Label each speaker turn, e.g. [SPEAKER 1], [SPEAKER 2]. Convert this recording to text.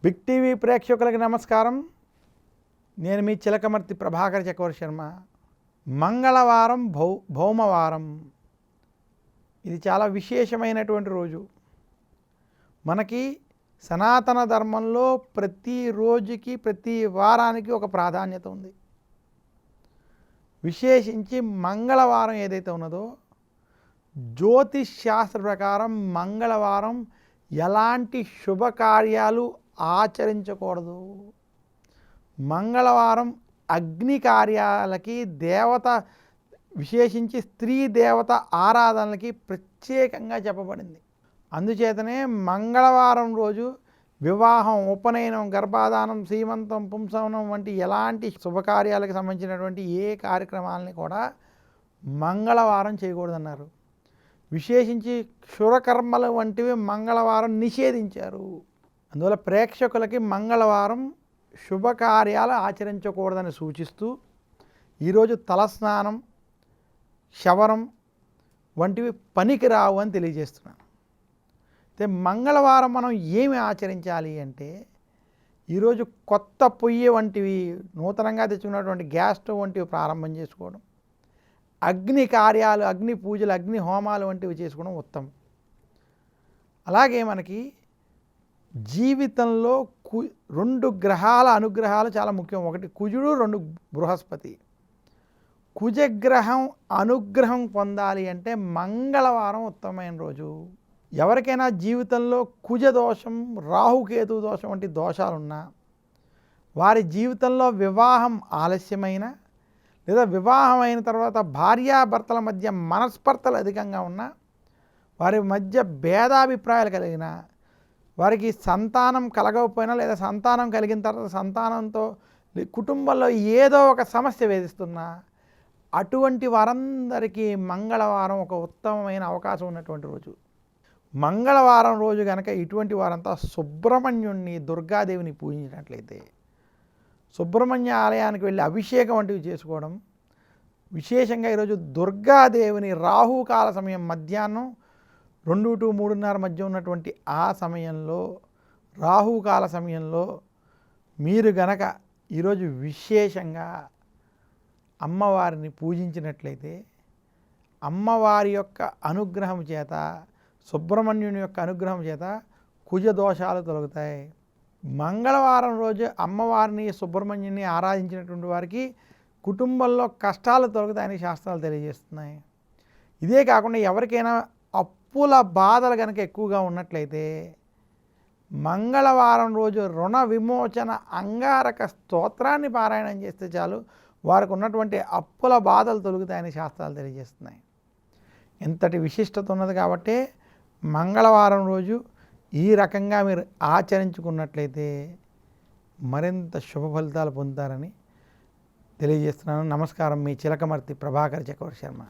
[SPEAKER 1] Big TV ప్రేక్షకులకి నమస్కారం. నేను మీ చిలకమర్తి ప్రభాకర్ చక్రవర్తి శర్మ. మంగళవారం భౌమవారం. ఇది చాలా విశేషమైనటువంటి రోజు. మనకి సనాతన ధర్మంలో ప్రతి రోజుకి ప్రతి వారానికి ఒక ప్రాధాన్యత ఉంది. విశేషించి మంగళవారం ఏదైతే ఉన్నదో జ్యోతిష్ శాస్త్ర ప్రకారం మంగళవారం ఎలాంటి శుభకార్యాలు ఆచరించకూడదు. మంగళవారం అగ్ని కార్యాలకి దేవత విశేషించి స్త్రీ దేవత ఆరాధనలకి ప్రత్యేకంగా చెప్పబడింది. అందుచేతనే మంగళవారం రోజు వివాహం, ఉపనయనం, గర్భాధానం, సీమంతం, పుంసవనం వంటి ఎలాంటి శుభకార్యాలకు సంబంధించినటువంటి ఏ కార్యక్రమాలని కూడా మంగళవారం చేయకూడదన్నారు. విశేషించి క్షురకర్మలు వంటివి మంగళవారం నిషేధించారు. అందువల్ల ప్రేక్షకులకి మంగళవారం శుభకార్యాలు ఆచరించకూడదని సూచిస్తూ ఈరోజు తలస్నానం, శవరం వంటివి పనికిరావు అని తెలియజేస్తున్నాను. అయితే మంగళవారం మనం ఏమి ఆచరించాలి అంటే ఈరోజు కొత్త పొయ్యి వంటివి, నూతనంగా తెచ్చుకున్నటువంటి గ్యాస్ స్టవ్ వంటివి ప్రారంభం చేసుకోవడం, అగ్ని కార్యాలు, అగ్ని పూజలు, అగ్ని హోమాలు వంటివి చేసుకోవడం ఉత్తమం. అలాగే మనకి జీవితంలో రెండు గ్రహాల అనుగ్రహాలు చాలా ముఖ్యం. ఒకటి కుజుడు, రెండు బృహస్పతి. కుజగ్రహం అనుగ్రహం పొందాలి అంటే మంగళవారం ఉత్తమమైన రోజు. ఎవరికైనా జీవితంలో కుజ దోషం, రాహుకేతు దోషం వంటి దోషాలున్నా, వారి జీవితంలో వివాహం ఆలస్యమైన లేదా వివాహం అయిన తర్వాత భార్యాభర్తల మధ్య మనస్పర్ధలు అధికంగా ఉన్నా, వారి మధ్య భేదాభిప్రాయాలు కలిగిన, వారికి సంతానం కలగకపోయినా లేదా సంతానం కలిగిన తర్వాత సంతానంతో కుటుంబంలో ఏదో ఒక సమస్య వేధిస్తున్నా, అటువంటి వారందరికీ మంగళవారం ఒక ఉత్తమమైన అవకాశం ఉన్నటువంటి రోజు. మంగళవారం రోజు కనుక ఇటువంటి వారంతా సుబ్రహ్మణ్యుణ్ణి, దుర్గాదేవిని పూజించినట్లయితే, సుబ్రహ్మణ్య ఆలయానికి వెళ్ళి అభిషేకం వంటివి చేసుకోవడం, విశేషంగా ఈరోజు దుర్గాదేవిని రాహుకాల సమయం మధ్యాహ్నం 2 to 3:30 మధ్య ఉన్నటువంటి ఆ సమయంలో, రాహుకాల సమయంలో మీరు గనక ఈరోజు విశేషంగా అమ్మవారిని పూజించినట్లయితే అమ్మవారి యొక్క అనుగ్రహం చేత, సుబ్రహ్మణ్యుని యొక్క అనుగ్రహం చేత కుజ దోషాలు తొలగుతాయి. మంగళవారం రోజు అమ్మవారిని, సుబ్రహ్మణ్యుని ఆరాధించినటువంటి వారికి కుటుంబంలో కష్టాలు తొలగుతాయని శాస్త్రాలు తెలియజేస్తున్నాయి. ఇదే కాకుండా ఎవరికైనా అప్పుల బాధలు కనుక ఎక్కువగా ఉన్నట్లయితే మంగళవారం రోజు రుణ విమోచన అంగారక స్తోత్రాన్ని పారాయణం చేస్తే చాలు, వారికి ఉన్నటువంటి అప్పుల బాధలు తొలగుతాయని శాస్త్రాలు తెలియజేస్తున్నాయి. ఇంతటి విశిష్టత ఉన్నది కాబట్టి మంగళవారం రోజు ఈ రకంగా మీరు ఆచరించుకున్నట్లయితే మరింత శుభ ఫలితాలు పొందుతారని తెలియజేస్తున్నాను. నమస్కారం. మీ చిలకమర్తి ప్రభాకర్ చక్రవర్తి శర్మ.